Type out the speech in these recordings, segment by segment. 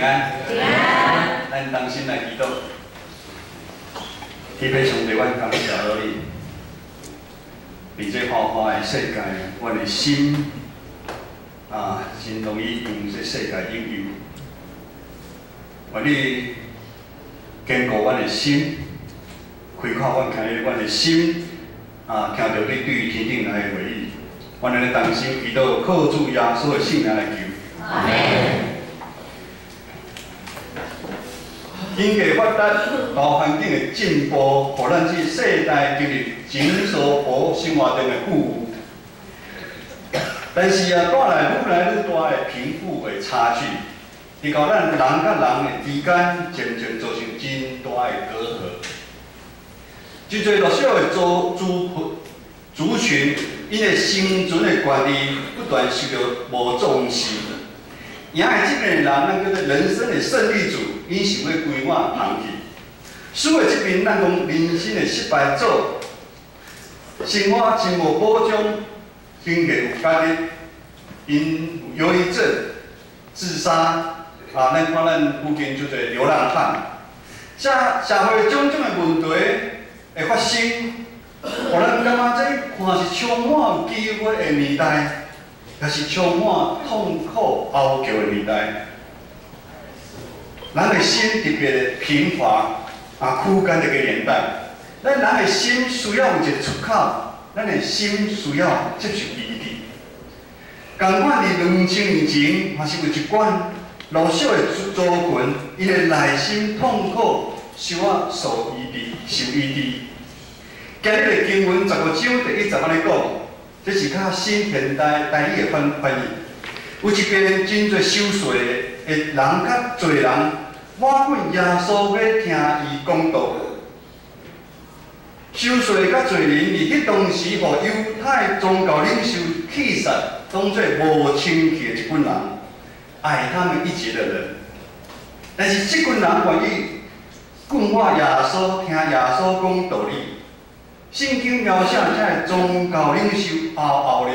安。平安。咱同心来祈祷。天父上帝，阮感谢你，伫这花花的世界，阮的心真容易用这世界引诱。愿你坚固阮的心，开阔阮看阮的心，听到你对于天顶来的话语。阮来同心祈祷，靠主耶稣的圣名来求。阿门。 经济发达、大环境的进步，互咱这世代进入紧缩和生活中的富裕。但是带来愈来愈大的贫富的差距，伫到咱人甲人的之间，渐渐造成真大的隔阂。真侪弱小的族群，因的生存的权利不断受到无重视。 赢的这边的人，咱叫做人生的胜利组，因想要规划放弃；输的这边，咱讲人生的失败组，生活真无保障，经济有压力，因有忧郁症、自杀咱看咱附近就侪流浪汉，这社会种种的问题会发生，互咱感觉这看是充满有机会的年代。 也是充满痛苦、哀求的年代，人的心特别的贫乏枯干的一个年代。咱人的心需要有一个出口，咱的心需要接受医治。同款伫2000年前，还是有一款弱小的族群，因的内心痛苦，需要受医治。今日的经文15章第1节安尼讲。 这是较新现代台语的翻译，有一边真侪收税的人，较侪人挖滚耶稣要听伊讲道。收税较侪人，伫迄当时，互犹太宗教领袖气煞，当作无清气的一群人，爱他们一截的人。但是这群人愿意滚我耶稣，听耶稣讲道理。 圣经描写这个宗教领袖嗷嗷咧，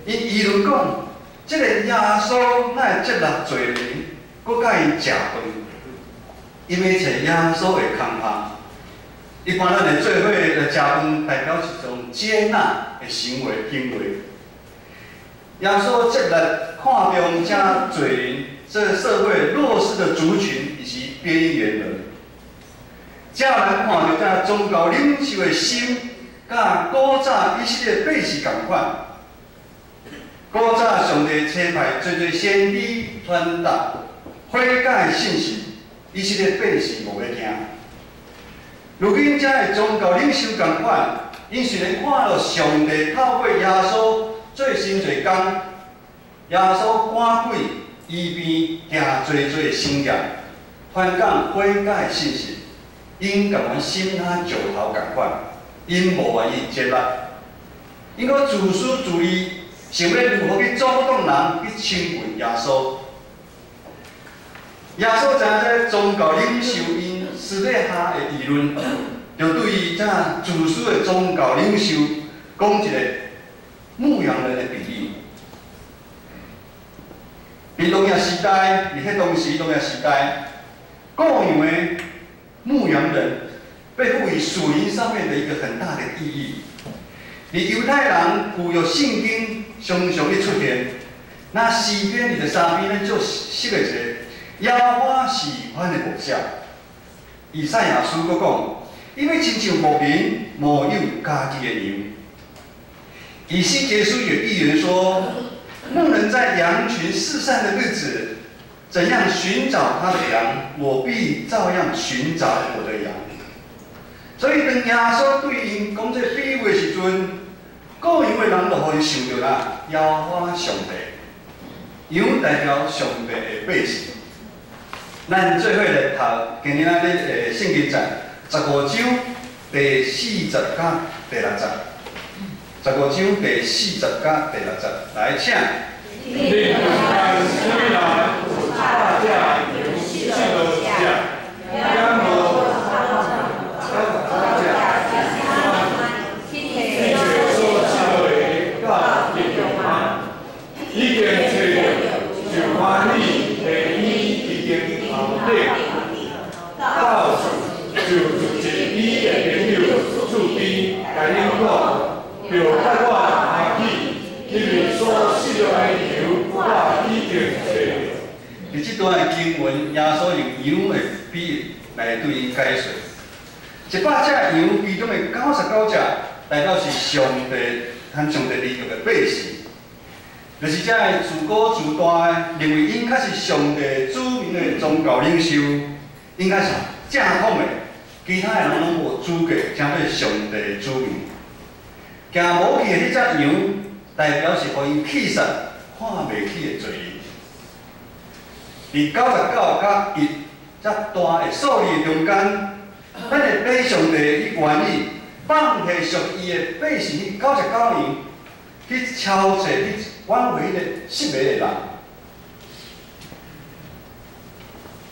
因议论讲，这个耶稣哪会接纳罪人，搁甲伊食饭，因为找耶稣的空拍。一般咱的做伙来食饭，代表一种接纳的行为。耶稣接纳看重这罪人，这个社会弱势的族群以及边缘人。 才有人看到这宗教领袖的心，甲古早以色列百姓同款。古早上帝差派侪先知传达悔改的信息，以色列百姓无要听。如今这的宗教领袖同款，因虽然看到上帝透过耶稣做真侪工，耶稣赶鬼、医病、行侪神业，传讲悔改的信息。 因甲阮心啊石头共款，因无愿意接纳，因搁自私自利，想要如何去阻挡人去亲近耶稣。耶稣知影这宗教领袖因私底下的议论，就对于这自私的宗教领袖讲一个牧羊人的比喻。伫农业时代，伫迄当时农业时代，各样的。 牧羊人被赋予属灵上面的一个很大的意义。你犹太人古有圣经常常的出现，那诗篇23篇呢就写了一个耶和华喜欢的模像。以赛亚书佫讲，因为亲像牧民无有家己的羊。以西结书有预言说，牧人在羊群四散的日子。 怎样寻找他的羊，我必照样寻找我的羊。所以，当耶稣对因讲这比喻的时阵，各样的人就互伊想到啦，耶和华上帝，羊代表上帝的百姓。咱做伙来读今日咱的圣经章15章第40甲第6节，15章第40甲第6节，来请。 大家游戏的家，然后大家天天说起来，甲一样吗？已经找就欢喜，第一伫即段的经文，耶稣用羊的比喻来对因解说。100只羊其中的99只，代表是上帝和上帝立约的百姓，就是这个自高自大的，认为因较是上帝子民的宗教领袖，应该是正统的，其他的人拢无资格成为上帝的子民。行无去的迄只羊，代表是互因气煞看袂起的罪孽。伫99甲1遮大的数字中间。咱会爬上帝伊愿意放弃属伊的百姓去99年，去敲诈、去挽回迄个失迷的人。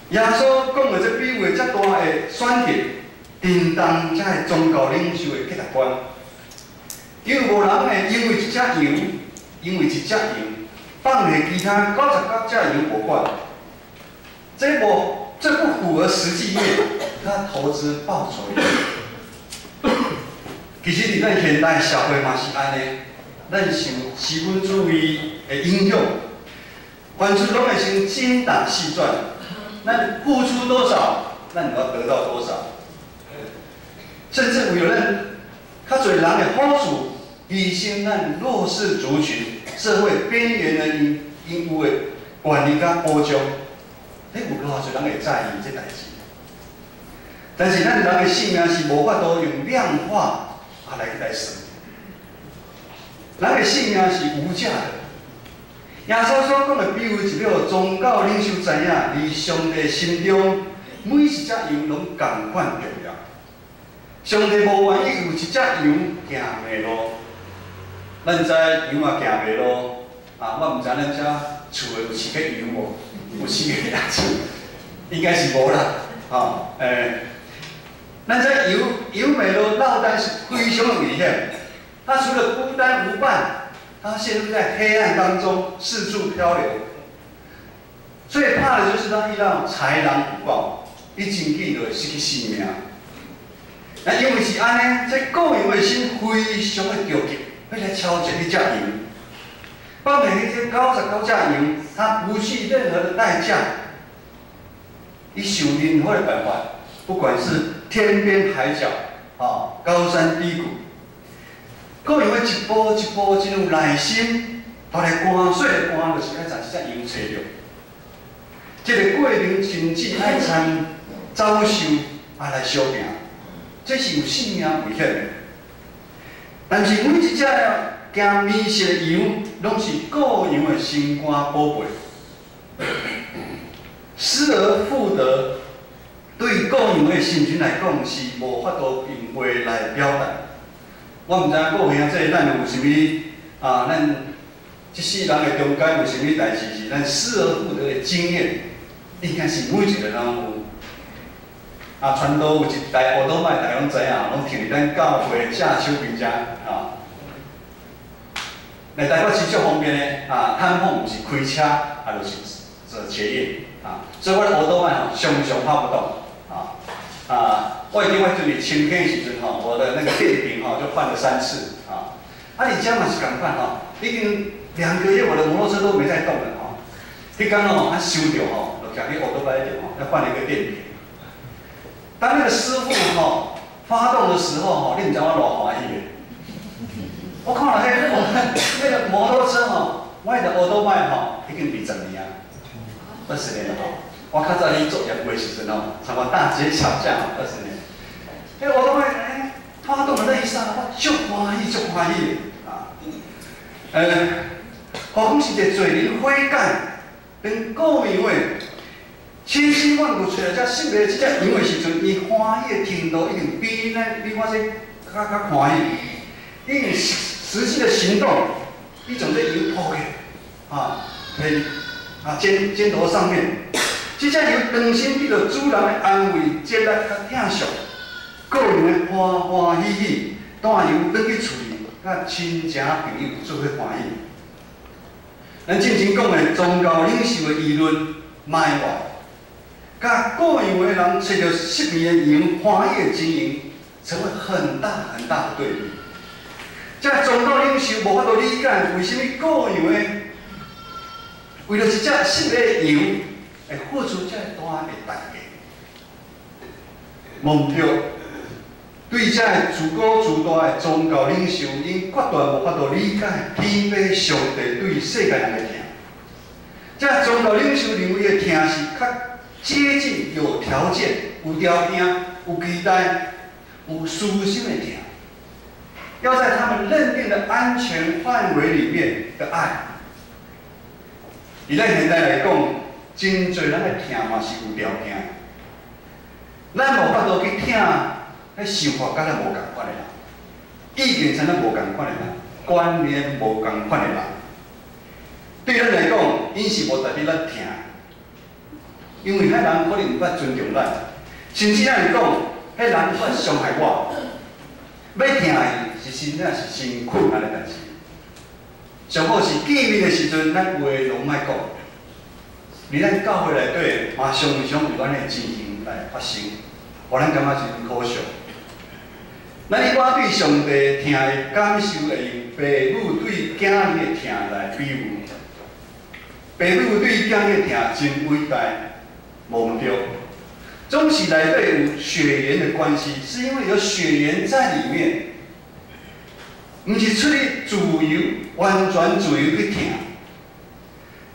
耶稣讲的这比喻遮大的选题，震动遮个宗教领袖的价值观。因为无人会因为一只羊，放弃其他99只羊无管，这不符合实际面。他投资报酬。其实伫咱现代社会嘛是安尼，咱受资本主义的影响，凡事拢会先精打细算，咱付出多少，咱就要得到多少。甚至有咱较侪人的好处，牺牲咱弱势族群、社会边缘的因有的权利甲保障，你有偌侪人会在意这代志。但是咱人的性命是无法度用量化来算，人的性命是无价的。耶稣所讲的比喻，是要宗教领袖知影，伫上帝心中每一只羊拢同款重要。上帝无愿意有一只羊行迷路，咱知羊也行迷路，我毋知咱遮厝的有饲个羊无？有饲个鸭子，应该是无啦，咱这羊迷路落单是非常的危险，它除了孤单无伴，它陷入在黑暗当中四处漂流。最怕的就是它遇到豺狼虎豹，一进去就会失去性命。那因为是安尼，这顾羊的心非常的着急，要来敲击迄只羊，放弃迄只99只羊，它不计任何的代价，伊想任何的办法。不管是天边海角，高山低谷，各样的一步一步真有耐心，把来汗水的汗，就是爱暂时才羊找着。这个过程甚至爱参遭受来相拼，这是有性命危险的。但是每一只行迷失的羊，拢是各样的心肝宝贝，失而复得。对个人的心情来讲，是无法度用话来表达。我毋知影各位兄弟，咱有啥物咱这世人的中间有啥物代志是咱失而复得的经验，应该是每一个人拢有。传道有一台乌多麦，大家拢知影，拢停伫咱教会正手边遮来台北市足方便的探访，毋是开车，就是坐捷运所以我的乌多麦常常跑不动。我已经在这里清天时阵我的那个电瓶就换了3次你家嘛是同款已经2个月我的摩托车都没在动了迄天收着就行去乌多麦要换了一个电瓶。当那个师傅发动的时候你唔知我偌欢喜的。我看了那个摩托车我的乌多麦已经20年20年了我较早去做业务的时阵参观大街小巷20年。我都会发动的那一刹那，我足欢喜的何况是一个罪人悔改，并顾名为千辛万苦找到这失迷这只羊的时阵，伊欢喜的程度一定比我这较欢喜。因为实际的行动，伊从这羊抱起肩头上面。这只羊当心得到主人的安慰、接纳甲疼惜，个人的欢欢喜喜，带羊转去厝里，甲亲情朋友做伙欢喜。咱之前讲的宗教领袖的议论、卖话，甲个样的人找到失迷的羊欢喜的经营，成为很大很大的对比。这宗教领袖无法度理解为什么个样的为了一只失迷的羊。会付出这大的代价。忘不掉对这自高自大的宗教领袖，因决断无法度理解天父上帝对世界人的疼。这宗教领袖认为的疼是较接近有条件、有条件、有期待、有私心的疼，要在他们认定的安全范围里面的爱。以咱现在来讲，真侪人的疼嘛是有条件，咱无法度去疼，迄想法甲咱无共款的人，意见跟咱无共款的人，观念无共款的人，对咱来讲，因是无值得咱疼，因为迄人可能毋捌尊重咱，甚至咱来讲，迄人毋捌伤害我，要疼伊是真正是真困难的代志。上好是见面的时阵，咱话拢莫讲。伫咱教会内底，嘛常常有安尼情形来发生，互咱感觉真可笑。咱以我对上帝疼的感受，会用父母对囝儿的疼来比喻。父母对囝儿的疼真伟大，无毋对。总是内底有血缘的关系，是因为有血缘在里面。毋是出于自由，完全自由去疼。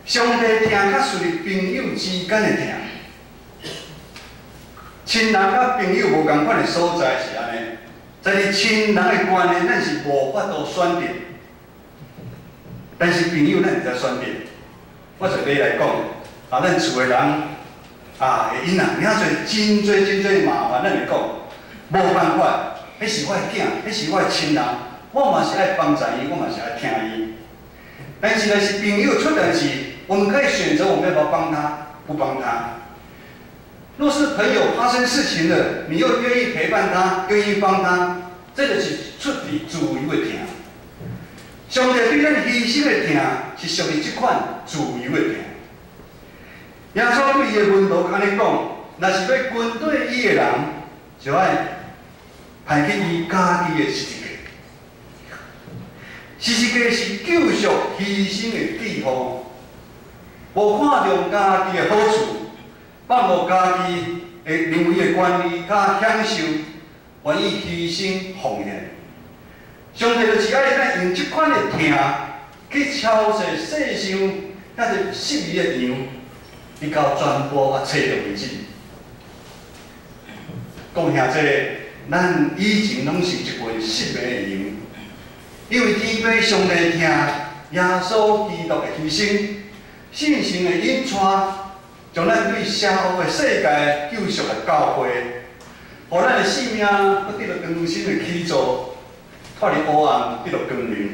上帝疼较属于朋友之间的疼。亲人甲朋友无共款的所在是安尼，在于亲人的关系，咱是无法度选择，但是朋友咱会使选择。我就例来讲，咱厝的人因仔领侪真侪麻烦，咱会讲无办法，迄是我的囝，迄是我的亲人。我嘛是爱帮助伊，我嘛是爱听伊。但是若是朋友出代志，我们可以选择我们要不要帮他，不帮他。若是朋友发生事情了，你又愿意陪伴他，愿意帮他，这个是出于自由的疼。上帝对咱牺牲的疼，是属于这款自由的疼。耶稣对伊的门徒安尼讲：，若是要跟对伊的人，就爱排去伊家己的十字架。十字架是救赎牺牲的记号，无看重家己的好处，放无家己的认为的权利甲享受，愿意牺牲奉献。上帝就是爱咱用这款的疼去超越世上遐个失意的羊，直到全部找到为止。讲遐这，咱以前拢是一群失迷的羊。因为天父上帝疼耶稣基督的牺牲，信心的引带，将咱对邪恶的世界救赎的教会，互咱的性命得到更新的起造，脱离黑暗，得到光明。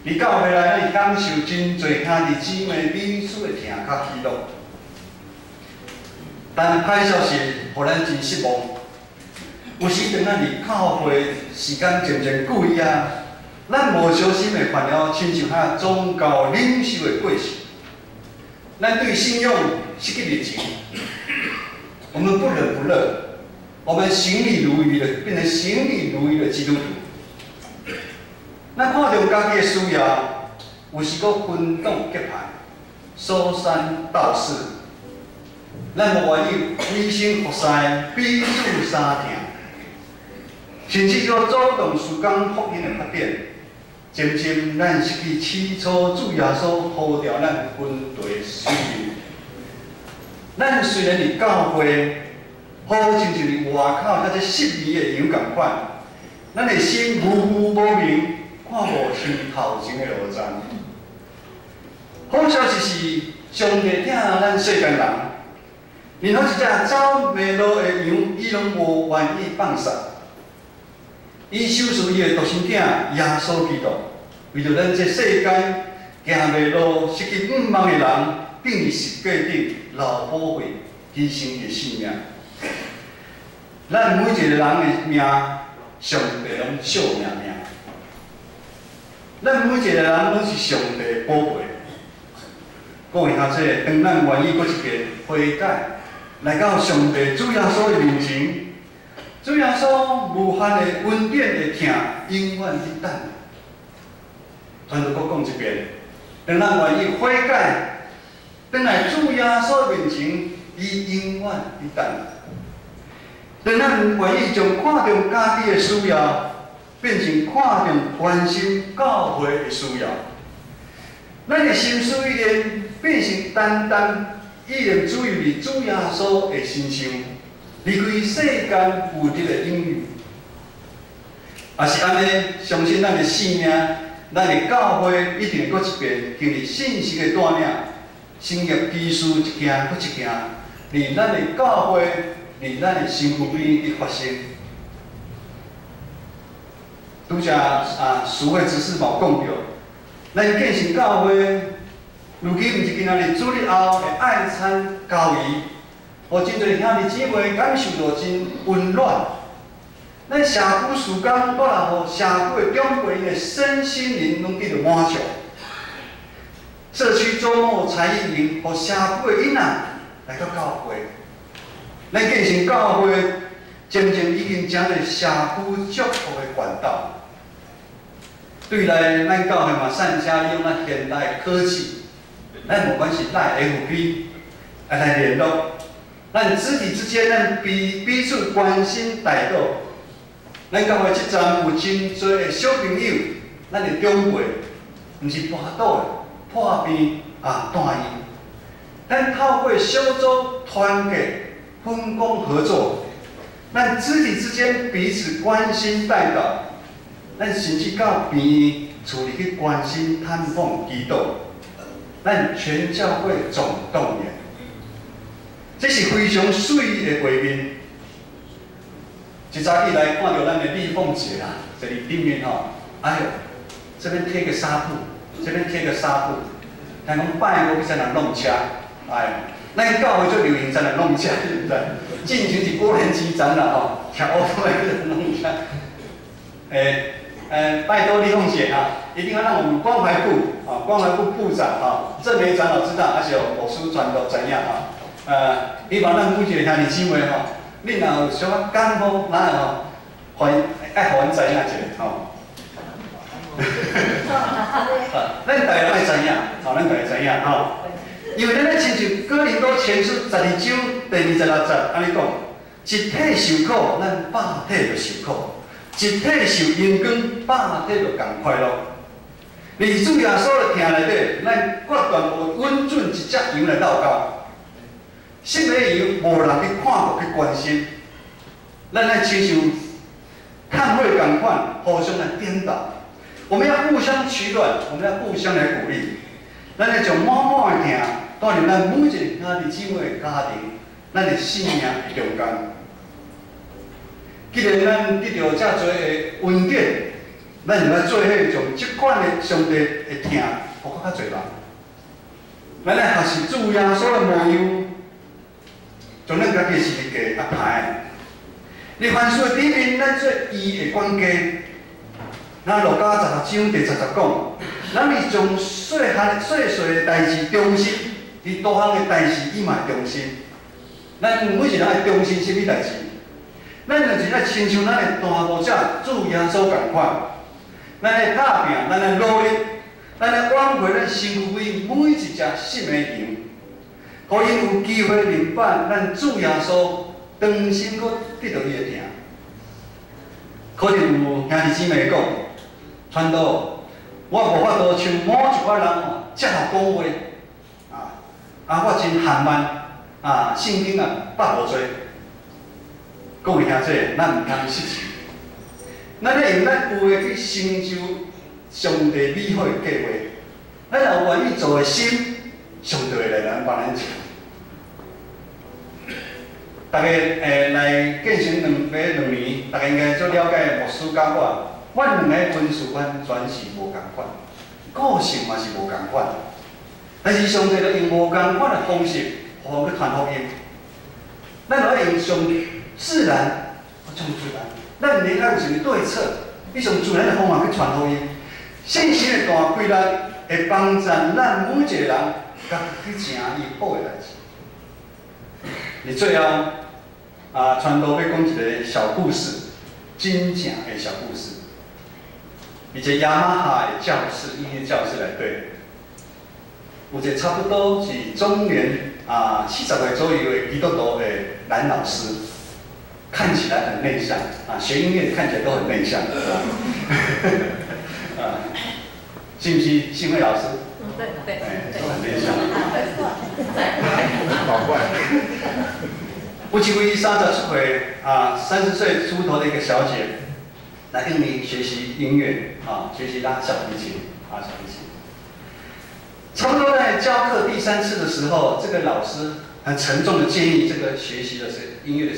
伫教会内，咱享受真侪兄弟姊妹彼此的疼甲喜乐。但歹消息，互咱真失望。有时阵咱伫教会时间渐渐久以啊。咱无小心会犯了亲像遐宗教领袖的过失，咱对信仰失去热情，我们不冷不热，我们行礼如仪的变成行礼如仪的基督徒。咱看重家己的需要，有时阁分党结派，说三道四，咱无愿意委身服侍，彼此相疼，甚至阁主动施工福音的发展。渐渐，咱失去起初主耶稣呼召咱分队使命。咱虽然伫教会，好亲像伫外口遐只失迷的羊共款，咱的心模糊无明，看无清头前的路站。好消息是，上帝疼咱世间人，任何一只走迷路的羊，伊拢无愿意放杀。伊收束伊的独生囝耶稣基督，为着咱这世间行迷路、失去盼望的人，顶伫十架顶流宝血，牺牲伊的性命。咱每一个人的命，上帝拢惜命命。咱每一个人拢是上帝的宝贝。讲下这，当咱愿意搁一遍悔改，来到上帝主耶稣的面前。主耶稣无限的温暖的疼，永远伫等。咱就搁讲一遍，当咱愿意悔改，转来主耶稣面前伊永远伫等。当咱愿意从看重家己的需要，变成看重关心教会的需要，咱的心思意念变成单单意念主于伫主耶稣的身上，离开世间有敌的引诱。也是安尼，相信咱的性命，咱的教会一定会搁一遍经历信息的带领，成业技术一件搁一件，伫咱的教会，伫咱的身躯边伫发生。拄则书会执事嘛讲着，咱建成教会，如今毋是今仔日主日后的爱餐交谊，互真侪兄弟姊妹感受到真温暖。咱社区事工，我来互社区的长辈因的身心灵拢得到满足。社区周末才艺营，互社区的囡仔来到教会。咱建成教会，渐渐已经成为社区祝福的管道。对来，咱教会嘛，善加利用咱现代的科技，咱不管是带 FB 来联络，咱肢体之间，咱彼此关心带到。咱教会即站有真多的小朋友，咱的长辈，毋是跋倒的、破病单医。咱透过小组团结、分工合作，咱肢体之间彼此关心带到，咱甚至到边厝里去关心、探访、祈祷，咱全教会总动员。这是非常水的画面。一早起来看到咱的立凤姐啦，这里顶面吼，哎呦，这边贴个纱布，这边贴个纱布，听讲拜五去才能弄车，哎，咱教会最流行才能弄车，对不对？进前是过年期展啦吼，听乌龟去弄车，拜托立凤姐啊，一定要让我们关怀部关怀部部长郑梅长老知道，而且我书传都怎样希望咱每一个兄弟姊妹恁若有小可感冒，咱爱互阮知影者咱大家爱知影，咱大家知影因为咱咧亲像哥林多前书12章第26节安尼讲，一体受苦，咱百体就受苦；一体受阳光，百体就共快乐。而主耶稣的听内底，咱决断无稳准一只羊来斗交。心里有无人去看过去关心，咱来亲像看会共款，互相来颠倒。我们要互相取暖，我们要互相来鼓励。咱来将满满的疼带入咱每一个兄弟姊妹的家庭，咱的生命的中间。既然咱得到遮多的恩典，咱就要做伙将即款的上帝的疼，互较侪人。咱来学习主耶稣的模样。将咱家己的世界安排。你凡事顶面，咱做伊的管家。咱路加16章第10节讲，咱是从细细的代志忠心，伫大项的代志伊嘛忠心。咱每一个人爱忠心什么代志？咱就是爱亲像咱的大牧者主耶稣共款，咱来打拼，咱来努力，咱来挽回咱身躯边每一只心的羊。互因有机会明白咱主耶稣当心阁得到伊的疼。可能有兄弟姊妹讲，传道，我无法度像某一寡人遮好讲话，我真含慢，圣经捌无做。各位兄弟，咱毋通失志，咱要用咱有诶去成就上帝美好的计划。咱若有愿意做诶心。上帝会来咱帮咱做。大家来建成2年，大家应该足了解牧师甲我，阮两个分数完全是无共款，个性嘛是无共款，但是上帝就用无共款的方式，互我去传福音。咱就要用上自然，上自然，咱免爱有什么对策，你上自然的方法去传福音。信心的大规律会帮助咱每一个人。甲去成伊好诶代志。而最后，传道要讲一个小故事，真正诶小故事。一个雅马哈的教室，音乐教室内底，有一个差不多是中年70岁左右的基督徒的男老师，看起来很内向学音乐看起来都很内向信不信？信慧老师？对，都很内向。好怪。有一位37岁30岁出头的一个小姐，来印尼学习音乐学习拉小提琴小提琴。差不多在教课第3次的时候，这个老师很沉重的建议这个学习的音乐的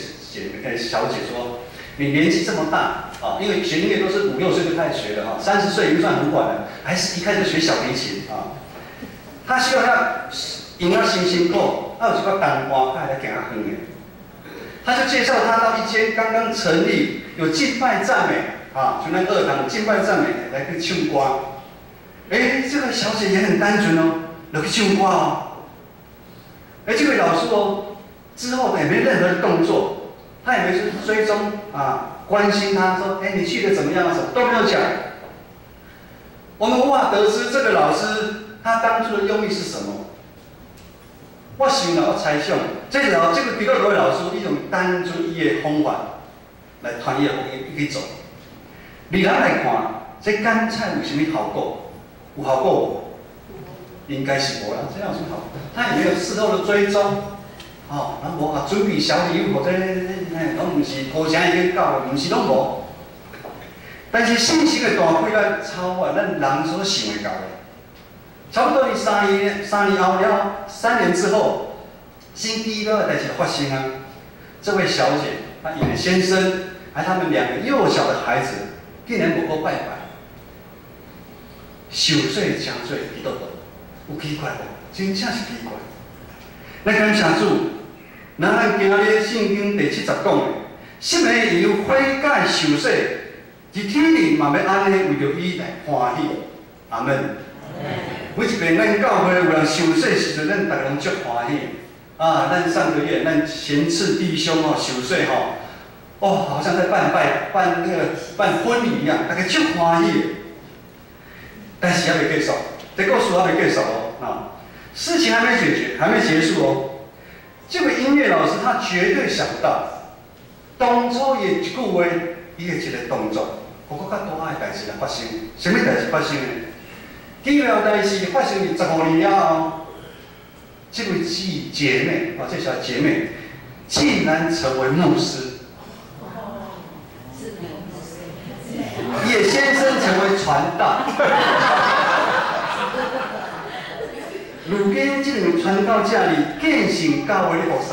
小姐说：“你年纪这么大因为学音乐都是5、6岁就开始学的30岁已经算很晚了，还是一开始学小提琴他希望他音乐辛苦，有一个单歌，他来行较远的。他就介绍他到一间刚刚成立有敬拜赞美就那2堂敬拜赞美来去唱歌。这个小姐也很单纯就去唱歌这位老师之后也没任何的动作，他也没去追踪关心他说你去的怎么样什么都没有讲。我们无法得知这个老师他当初的用意是什么。我想我猜想，这个基督徒的老师一种单纯伊的方法来传伊的福音去走。你人来看，这甘菜有什么效果？有效果无？应该是无啦，这样有什么效果？他也没有事后的追踪，咱无准备小礼物或者拢唔是头前已经到了，唔是拢无。但是信息的大规咱超越咱人所想的到的。差不多你3年后了，3年之后，新第一个代志发生这位小姐，她伊的先生，还他们2个幼小的孩子，竟然无过拜拜。受罪真多基督徒，有奇怪无？真正是奇怪。咱感谢主，咱今日圣经第70讲的，心的由悔改受洗，一天里嘛要安尼为着伊来欢喜。阿门。每一遍咱教会有人受洗时阵，咱大家拢足欢喜咱上个月咱前次弟兄受洗好像在办婚礼一样，大家足欢喜。但是还没结束，这故事还没结束事情还没解决，还没结束这位音乐老师他绝对想不到，当初伊一句话，伊的一个动作，有更较大的代志来发生。什么代志发生呢？奇妙代志发生伫15年了后，这位姐妹这小姐妹竟然成为牧师。叶先生成为传道，如今这两传道者里建成教会的服侍。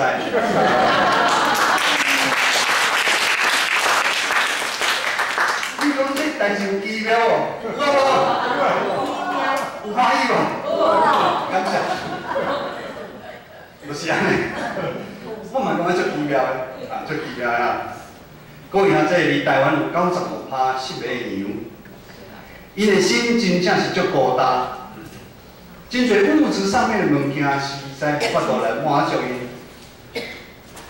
你讲这代志有奇妙有欢喜感谢。就是安尼，我嘛感觉足奇妙的足奇妙啊！各位兄弟，离台湾有95%失业娘，因的心真正是足孤单，真侪物质上面的物件实在无法度来满足因。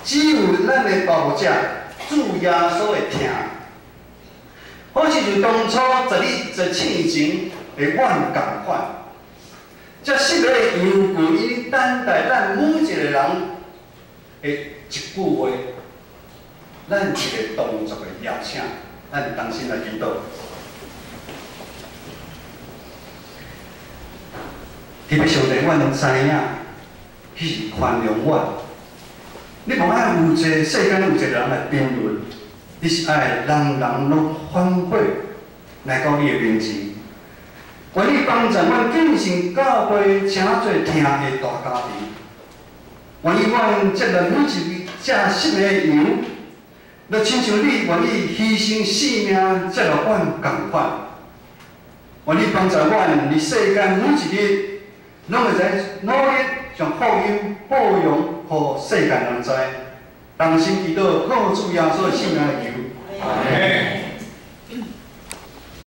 只有咱的保护者主耶稣会听，好似就当初17年前的阮同款。这失业娘就因等待咱每一个人的一句话。咱一个动作的邀请，咱当心来祈祷。特别上帝，阮知影，迄是宽容我。你无爱有一个世间有一个人来辩论，你是爱人人拢反悔来到你的面前。愿你帮助阮建成教会诚侪听的大家庭。愿意阮接纳每一位这失业羊。就亲像你愿意牺牲性命接纳阮同款，愿你帮助阮，伫世间每一日，拢会在努力将福音报扬，互世间人知。同心祈祷，靠主耶稣的圣名来求。